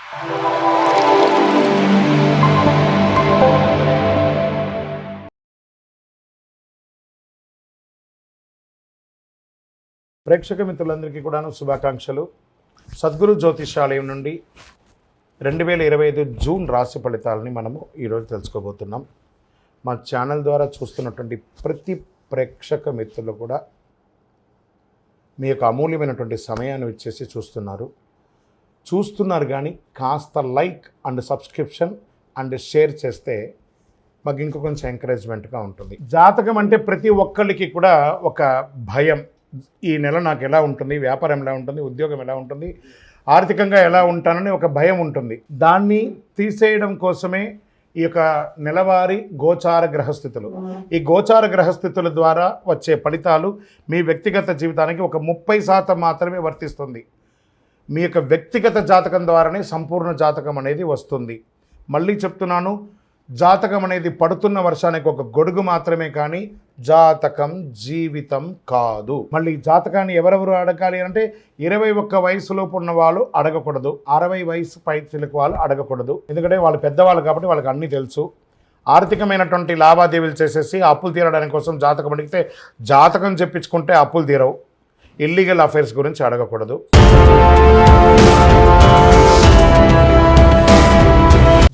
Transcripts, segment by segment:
ప్రేక్షక మిత్రులందరికీ కూడాను శుభాకాంక్షలు. సద్గురు జ్యోతిషాలయం నుండి 2025 జూన్ రాశి ఫలితాలని మనము ఈరోజు తెలుసుకోబోతున్నాం. మా ఛానల్ ద్వారా చూస్తున్నటువంటి ప్రతి ప్రేక్షక మిత్రులు కూడా మీ యొక్క అమూల్యమైనటువంటి సమయాన్ని ఇచ్చేసి చూస్తున్నారు కానీ కాస్త like and subscription and share చేస్తే మాకు ఇంకో కొంచెం ఎంకరేజ్మెంట్గా ఉంటుంది. జాతకం అంటే ప్రతి ఒక్కరికి కూడా ఒక భయం. ఈ నెల నాకు ఎలా ఉంటుంది, వ్యాపారం ఎలా ఉంటుంది, ఉద్యోగం ఎలా ఉంటుంది, ఆర్థికంగా ఎలా ఉంటానని ఒక భయం ఉంటుంది. దాన్ని తీసేయడం కోసమే ఈ యొక్క నెలవారీ గోచార గ్రహస్థితులు. ఈ గోచార గ్రహస్థితుల ద్వారా వచ్చే ఫలితాలు మీ వ్యక్తిగత జీవితానికి ఒక 30% మాత్రమే వర్తిస్తుంది. మీ యొక్క వ్యక్తిగత జాతకం ద్వారానే సంపూర్ణ జాతకం అనేది వస్తుంది. మళ్ళీ చెప్తున్నాను, జాతకం అనేది పడుతున్న వర్షానికి ఒక గొడుగు మాత్రమే, కానీ జాతకం జీవితం కాదు. మళ్ళీ జాతకాన్ని ఎవరెవరు అడగాలి అంటే 21 వయసులోపు ఉన్న వాళ్ళు అడగకూడదు, 60 వయసు పైచిలకు వాళ్ళు అడగకూడదు. ఎందుకంటే వాళ్ళు పెద్దవాళ్ళు కాబట్టి వాళ్ళకి అన్నీ తెలుసు. ఆర్థికమైనటువంటి లావాదేవీలు చేసేసి అప్పులు తీరడానికి కోసం జాతకం అడిగితే జాతకం చెప్పించుకుంటే అప్పులు తీరవు. ఇల్లీగల్ అఫైర్స్ గురించి అడగకూడదు.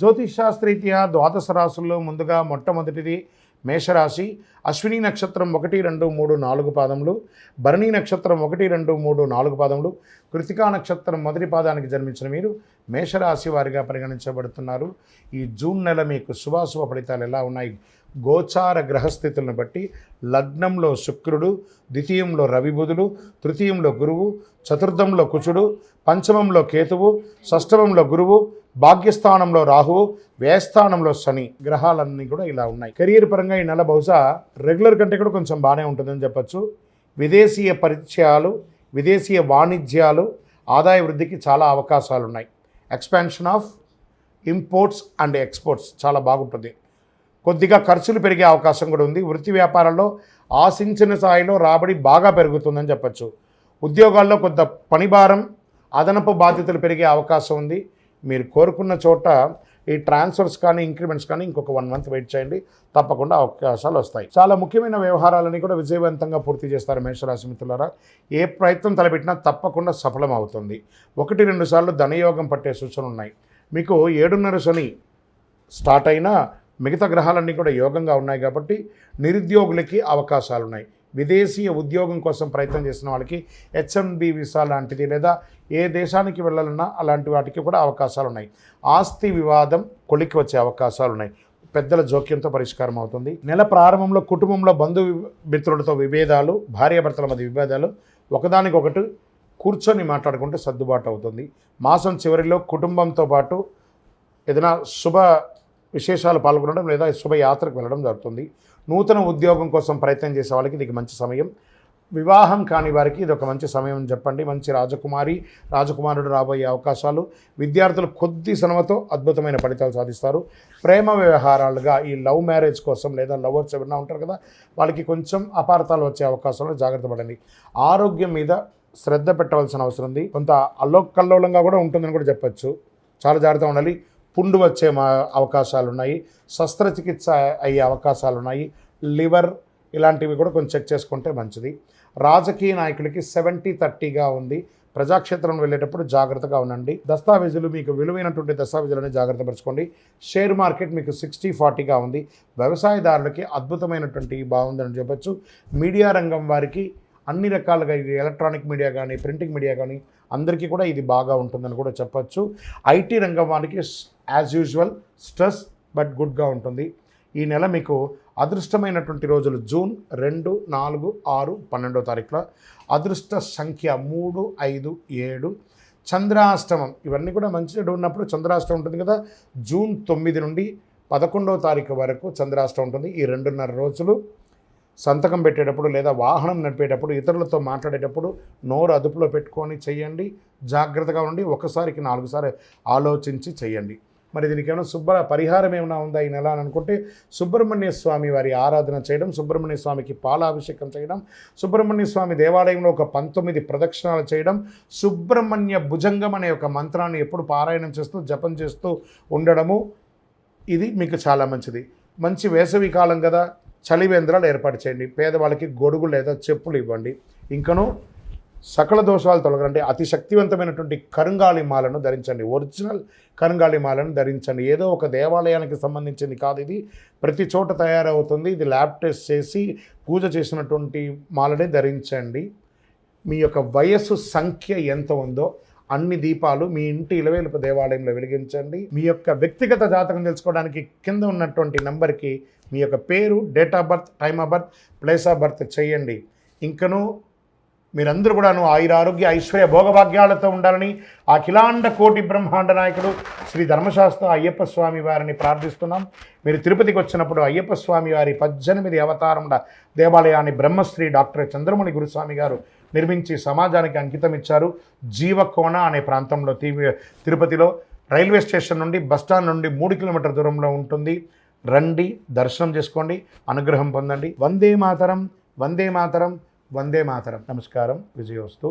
జ్యోతిషాస్త్రీత్యా ద్వాదశ రాశుల్లో ముందుగా మొట్టమొదటిది మేషరాశి. అశ్విని నక్షత్రం 1, 2, 3, 4 పాదములు, భరణి నక్షత్రం 1, 2, 3, 4 పాదములు, కృతికా నక్షత్రం మొదటి పాదానికి జన్మించిన మీరు మేషరాశి వారిగా పరిగణించబడుతున్నారు. ఈ జూన్ నెల మీకు శుభాశుభ ఫలితాలు ఎలా ఉన్నాయి? గోచార గ్రహస్థితులను బట్టి లగ్నంలో శుక్రుడు, ద్వితీయంలో రవి బుధుడు, తృతీయంలో గురువు, చతుర్థంలో కుచుడు, పంచమంలో కేతువు, షష్టమంలో గురువు, భాగ్యస్థానంలో రాహువు, వ్యయస్థానంలో శని. గ్రహాలన్నీ కూడా ఇలా ఉన్నాయి. కెరీర్ పరంగా ఈ నెల బహుశా రెగ్యులర్ కంటే కూడా కొంచెం బాగానే ఉంటుందని చెప్పచ్చు. విదేశీయ పరిచయాలు, విదేశీయ వాణిజ్యాలు, ఆదాయ వృద్ధికి చాలా అవకాశాలు ఉన్నాయి. Expansion of imports and exports చాలా బాగుంటుంది. కొద్దిగా ఖర్చులు పెరిగే అవకాశం కూడా ఉంది. వృత్తి వ్యాపారాల్లో ఆశించిన స్థాయిలో రాబడి బాగా పెరుగుతుందని చెప్పచ్చు. ఉద్యోగాల్లో కొంత పనిభారం, అదనపు బాధ్యతలు పెరిగే అవకాశం ఉంది. మీరు కోరుకున్న చోట ఈ ట్రాన్స్ఫర్స్ కానీ ఇంక్రిమెంట్స్ కానీ ఇంకొక 1 మంత్ వెయిట్ చేయండి, తప్పకుండా అవకాశాలు వస్తాయి. చాలా ముఖ్యమైన వ్యవహారాలని కూడా విజయవంతంగా పూర్తి చేస్తారు మేషరాశి మిత్రులారా. ఏ ప్రయత్నం తలపెట్టినా తప్పకుండా సఫలం అవుతుంది. 1-2 సార్లు ధనయోగం పట్టే సూచనలు ఉన్నాయి. మీకు 7.5 శని స్టార్ట్ అయినా మిగతా గ్రహాలన్నీ కూడా యోగంగా ఉన్నాయి కాబట్టి నిరుద్యోగులకి అవకాశాలు ఉన్నాయి. విదేశీయ ఉద్యోగం కోసం ప్రయత్నం చేసిన వాళ్ళకి H1B వీసా లాంటిది, లేదా ఏ దేశానికి వెళ్ళాలన్నా అలాంటి వాటికి కూడా అవకాశాలు ఉన్నాయి. ఆస్తి వివాదం కొలికి వచ్చే అవకాశాలు ఉన్నాయి. పెద్దల జోక్యంతో పరిష్కారం అవుతుంది. నెల ప్రారంభంలో కుటుంబంలో బంధుమిత్రులతో విభేదాలు, భార్యాభర్తల మధ్య విభేదాలు ఒకదానికొకటి కూర్చొని మాట్లాడుకుంటే సర్దుబాటు అవుతుంది. మాసం చివరిలో కుటుంబంతో పాటు ఏదైనా శుభ విశేషాలు పాల్గొనడం లేదా శుభయాత్రకు వెళ్ళడం జరుగుతుంది. నూతన ఉద్యోగం కోసం ప్రయత్నం చేసే వాళ్ళకి ఇది మంచి సమయం. వివాహం కాని వారికి ఇది ఒక మంచి సమయం అని చెప్పండి. మంచి రాజకుమారుడు రాబోయే అవకాశాలు. విద్యార్థులు కొద్ది శ్రమతో అద్భుతమైన ఫలితాలు సాధిస్తారు. ప్రేమ వ్యవహారాలుగా ఈ లవ్ మ్యారేజ్ కోసం లేదా లవర్స్ ఎవరైనా ఉంటారు కదా, వాళ్ళకి కొంచెం అపార్థాలు వచ్చే అవకాశాలు, జాగ్రత్త పడండి. ఆరోగ్యం మీద శ్రద్ధ పెట్టవలసిన అవసరం ఉంది. కొంత అల్లోకల్లోలంగా కూడా ఉంటుందని కూడా చెప్పచ్చు. చాలా జాగ్రత్తగా ఉండాలి. పుండు వచ్చే అవకాశాలు ఉన్నాయి. శస్త్రచికిత్స అయ్యే అవకాశాలు ఉన్నాయి. లివర్ ఇలాంటివి కూడా కొంచెం చెక్ చేసుకుంటే మంచిది. రాజకీయ నాయకులకి 70-30గా ఉంది. ప్రజాక్షేత్రం వెళ్ళేటప్పుడు జాగ్రత్తగా ఉండండి. దస్తావేజులు, మీకు విలువైనటువంటి దస్తావేజులని జాగ్రత్త పరచుకోండి. షేర్ మార్కెట్ మీకు 60-40గా ఉంది. వ్యవసాయదారులకి అద్భుతమైనటువంటి బాగుందని చెప్పచ్చు. మీడియా రంగం వారికి అన్ని రకాలుగా, ఇది ఎలక్ట్రానిక్ మీడియా కానీ ప్రింటింగ్ మీడియా కానీ అందరికీ కూడా ఇది బాగా ఉంటుందని కూడా చెప్పచ్చు. ఐటీ రంగం వారికి యాజ్ యూజువల్ స్ట్రెస్ బట్ గుడ్గా ఉంటుంది. ఈ నెల మీకు అదృష్టమైనటువంటి రోజులు జూన్ 2, 4, 6, 12వ తారీఖులో. అదృష్ట సంఖ్య 3, 5, 7. చంద్రాష్టమం ఇవన్నీ కూడా మంచిగా ఉన్నప్పుడు చంద్రాష్టమం ఉంటుంది కదా. జూన్ 9 నుండి 11వ తారీఖు వరకు చంద్రాష్టమం ఉంటుంది. ఈ 2.5 రోజులు సంతకం పెట్టేటప్పుడు లేదా వాహనం నడిపేటప్పుడు, ఇతరులతో మాట్లాడేటప్పుడు నోరు అదుపులో పెట్టుకొని చేయండి. జాగ్రత్తగా ఉండి ఒకసారికి 4 సార్లు ఆలోచించి చేయండి. మరి దీనికి ఏమైనా పరిహారం ఏమైనా ఉందా ఈ నెల అని అనుకుంటే సుబ్రహ్మణ్య స్వామి వారి ఆరాధన చేయడం, సుబ్రహ్మణ్య స్వామికి పాలాభిషేకం చేయడం, సుబ్రహ్మణ్య స్వామి దేవాలయంలో ఒక 19 ప్రదక్షిణాలు చేయడం, సుబ్రహ్మణ్య భుజంగం అనే ఒక మంత్రాన్ని ఎప్పుడు పారాయణం చేస్తూ జపం చేస్తూ ఉండడము, ఇది మీకు చాలా మంచిది. మంచి వేసవి కాలం కదా, చలివేంద్రాలు ఏర్పాటు చేయండి. పేదవాళ్ళకి గొడుగు లేదా చెప్పులు ఇవ్వండి. ఇంకనూ సకల దోషాలు తొలగండి. అతి శక్తివంతమైనటువంటి కరుంగాళి మాలను ధరించండి. ఒరిజినల్ కరుంగాళి మాలను ధరించండి. ఏదో ఒక దేవాలయానికి సంబంధించింది కాదు, ఇది ప్రతి చోట తయారవుతుంది. ఇది ల్యాబ్ టెస్ట్ చేసి పూజ చేసినటువంటి మాలనే ధరించండి. మీ యొక్క వయస్సు సంఖ్య ఎంత ఉందో అన్ని దీపాలు మీ ఇంటి ఇలవేలుపు దేవాలయంలో వెలిగించండి. మీ యొక్క వ్యక్తిగత జాతకం తెలుసుకోవడానికి కింద ఉన్నటువంటి నెంబర్కి మీ యొక్క పేరు, date of birth, time of birth, place of birth చేయండి. ఇంకనూ మీరందరూ కూడాను ఆయురారోగ్య ఐశ్వర్య భోగభాగ్యాలతో ఉండాలని అఖిలాండ కోటి బ్రహ్మాండ నాయకుడు శ్రీ ధర్మశాస్త్ర అయ్యప్ప స్వామి వారిని ప్రార్థిస్తున్నాం. మీరు తిరుపతికి వచ్చినప్పుడు అయ్యప్ప స్వామి వారి 18 అవతారముల దేవాలయాన్ని బ్రహ్మశ్రీ డాక్టర్ చంద్రమణి గురుస్వామి గారు నిర్మించి సమాజానికి అంకితం ఇచ్చారు. జీవకోణ అనే ప్రాంతంలో తిరుపతిలో రైల్వే స్టేషన్ నుండి బస్టాండ్ నుండి 3 కిలోమీటర్ల దూరంలో ఉంటుంది. రండి, దర్శనం చేసుకోండి, అనుగ్రహం పొందండి. వందే మాతరం, వందే మాతరం, వందే మాతరం. నమస్కారం. విజయోస్తు.